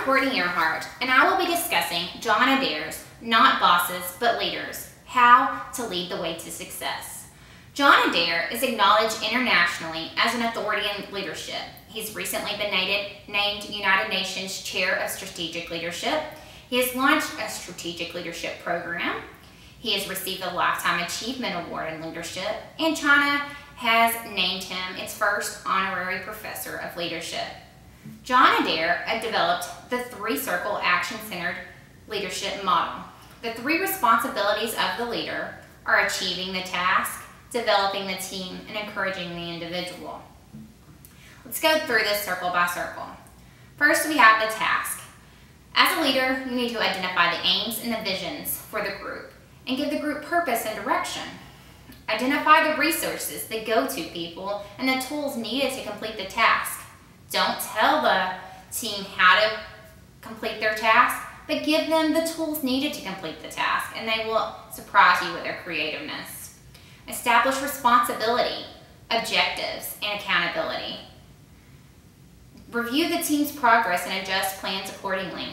Courtney Earhart, and I will be discussing John Adair's Not Bosses, But Leaders, How to Lead the Way to Success. John Adair is acknowledged internationally as an authority in leadership. He's recently been named United Nations Chair of Strategic Leadership. He has launched a strategic leadership program. He has received a Lifetime Achievement Award in leadership, and China has named him its first honorary professor of leadership. John Adair developed the three-circle action-centered leadership model. The three responsibilities of the leader are achieving the task, developing the team, and encouraging the individual. Let's go through this circle by circle. First, we have the task. As a leader, you need to identify the aims and the visions for the group and give the group purpose and direction. Identify the resources, the go-to people, and the tools needed to complete the task. Don't tell the team how to complete their task, but give them the tools needed to complete the task, and they will surprise you with their creativeness. Establish responsibility, objectives, and accountability. Review the team's progress and adjust plans accordingly.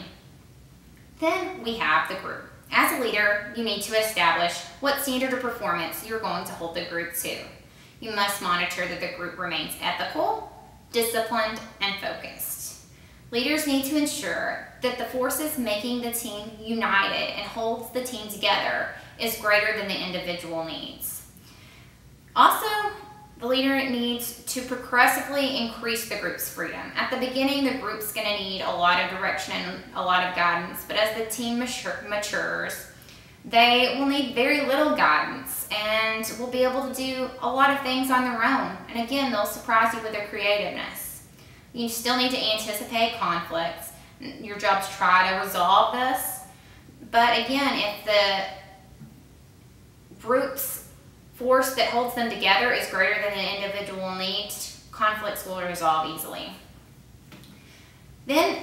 Then we have the group. As a leader, you need to establish what standard of performance you're going to hold the group to. You must monitor that the group remains ethical, disciplined, and focused. Leaders need to ensure that the forces making the team united and holds the team together is greater than the individual needs. Also, the leader needs to progressively increase the group's freedom. At the beginning, the group's going to need a lot of direction and a lot of guidance, but as the team matures, they will need very little guidance and will be able to do a lot of things on their own. And again, they'll surprise you with their creativeness. You still need to anticipate conflicts. Your job to try to resolve this. But again, if the group's force that holds them together is greater than the individual needs, conflicts will resolve easily. Then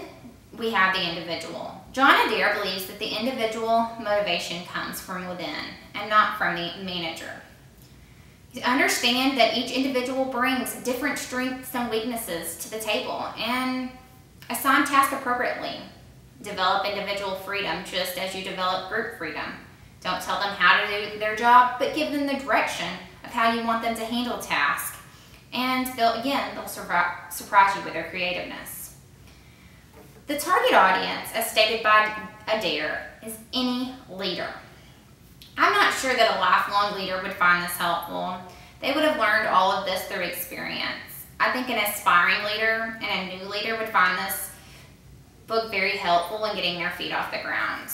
we have the individual. John Adair believes that the individual motivation comes from within and not from the manager. Understand that each individual brings different strengths and weaknesses to the table and assign tasks appropriately. Develop individual freedom just as you develop group freedom. Don't tell them how to do their job, but give them the direction of how you want them to handle tasks. And they'll surprise you with their creativeness. The target audience, as stated by Adair, is any leader. I'm not sure that a lifelong leader would find this helpful. They would have learned all of this through experience. I think an aspiring leader and a new leader would find this book very helpful in getting their feet off the ground.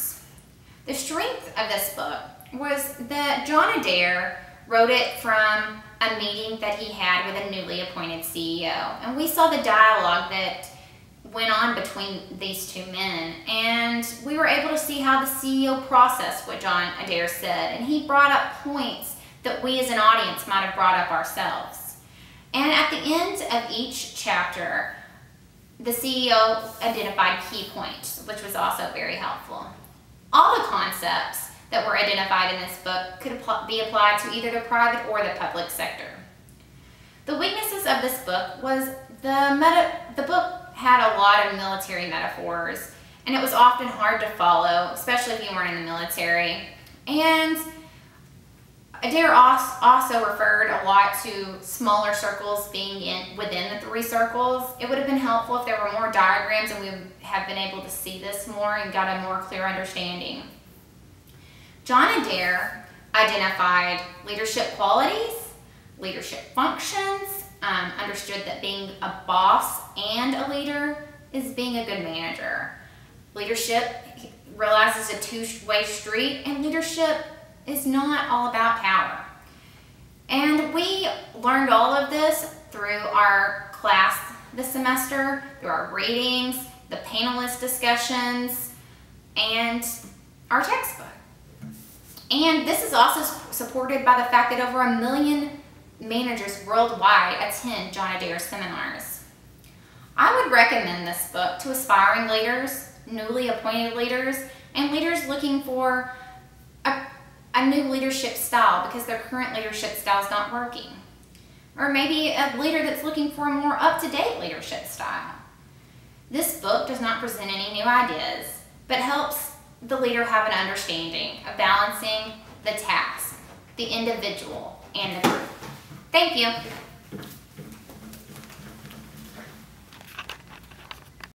The strength of this book was that John Adair wrote it from a meeting that he had with a newly appointed CEO. And we saw the dialogue that went on between these two men, and we were able to see how the CEO processed what John Adair said, and he brought up points that we as an audience might have brought up ourselves. And at the end of each chapter, the CEO identified key points, which was also very helpful. All the concepts that were identified in this book could be applied to either the private or the public sector. The weaknesses of this book was the book had a lot of military metaphors, and it was often hard to follow, especially if you weren't in the military. And Adair also referred a lot to smaller circles being within the three circles. It would have been helpful if there were more diagrams and we would have been able to see this more and got a more clear understanding. John Adair identified leadership qualities, leadership functions, understood that being a boss and a leader is being a good manager. Leadership realizes a two-way street, and leadership is not all about power. And we learned all of this through our class this semester, through our readings, the panelist discussions, and our textbook. And this is also supported by the fact that over 1 million managers worldwide attend John Adair seminars. I would recommend this book to aspiring leaders, newly appointed leaders, and leaders looking for a new leadership style because their current leadership style is not working. Or maybe a leader that's looking for a more up-to-date leadership style. This book does not present any new ideas, but helps the leader have an understanding of balancing the task, the individual, and the group. Thank you.